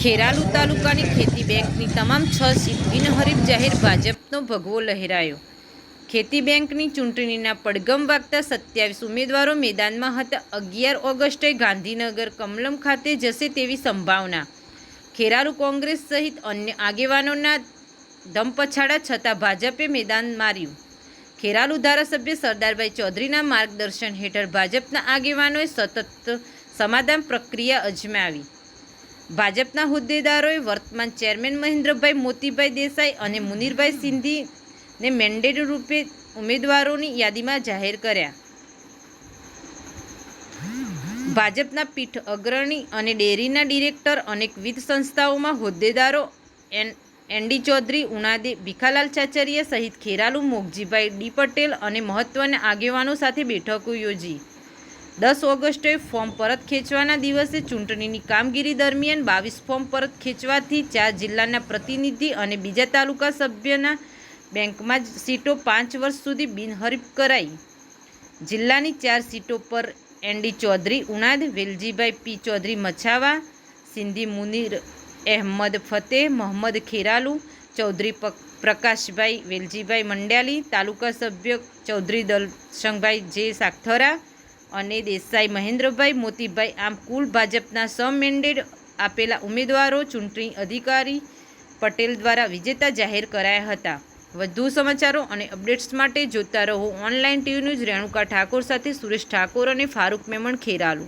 ખેરાલુ તાલુકાની ખેતી બેંકની તમામ 6 સીટ બિનહરીફ જાહેર, ભાજપનો ભગવો લહેરાયો. ખેતી બેંકની ચૂંટણીના પડઘમ વાગતા 27 ઉમેદવારો મેદાનમાં હતા. 11 ઓગસ્ટે ગાંધીનગર કમલમ ખાતે જશે તેવી સંભાવના. ખેરાલુ કોંગ્રેસ સહિત અન્ય આગેવાનોના ધમપછાડા છતાં ભાજપે મેદાન માર્યું. ખેરાલુ ધારાસભ્ય સરદારભાઈ ચૌધરીના માર્ગદર્શન હેઠળ ભાજપના આગેવાનોએ સતત સમાધાન પ્રક્રિયા અજમાવી. ભાજપના હોદ્દેદારોએ વર્તમાન ચેરમેન મહેન્દ્રભાઈ મોતીભાઈ દેસાઈ અને મુનીરભાઈ સિંધીને મેન્ડેટ રૂપે ઉમેદવારોની યાદીમાં જાહેર કર્યા. ભાજપના પીઠ અગ્રણી અને ડેરીના ડિરેક્ટર, અનેકવિધ સંસ્થાઓમાં હોદ્દેદારો એનડી ચૌધરી, ઉનાદે ભીખાલાલ ચાચરિયા સહિત ખેરાલુ મોગજીભાઈ ડી પટેલ અને મહત્વના આગેવાનો સાથે બેઠકો યોજી. 10 ઓગસ્ટે ફોર્મ પરત ખેંચવાના દિવસે ચૂંટણીની કામગીરી દરમિયાન 22 ફોર્મ પરત ખેંચવાથી 4 જિલ્લાના પ્રતિનિધિ અને બીજા તાલુકા સભ્યના બેંકમાં જ સીટો 5 વર્ષ સુધી બિનહરીફ કરાઈ. જિલ્લાની 4 સીટો પર એનડી ચૌધરી ઉનાદ, વેલજીભાઈ પી ચૌધરી મછાવા, સિંધી મુનીર અહેમદ ફતેહ, મોહમ્મદ ખેરાલુ, ચૌધરી પ્રકાશભાઈ વેલજીભાઈ મંડ્યાલી, તાલુકા સભ્ય ચૌધરી દલસંગભાઈ જે સાગથરા અને દેસાઈ મહેન્દ્રભાઈ મોતીભાઈ, આમ કુલ ભાજપના 6 મેન્ડેટ આપેલા ઉમેદવારો ચૂંટણી અધિકારી પટેલ દ્વારા વિજેતા જાહેર કરાયા હતા. વધુ સમાચારો અને અપડેટ્સ માટે જોતા રહો online TV news. Renuka Thakor સાથે સુરેશ ઠાકોર અને ફારૂક મેમણ, ખેરાલુ.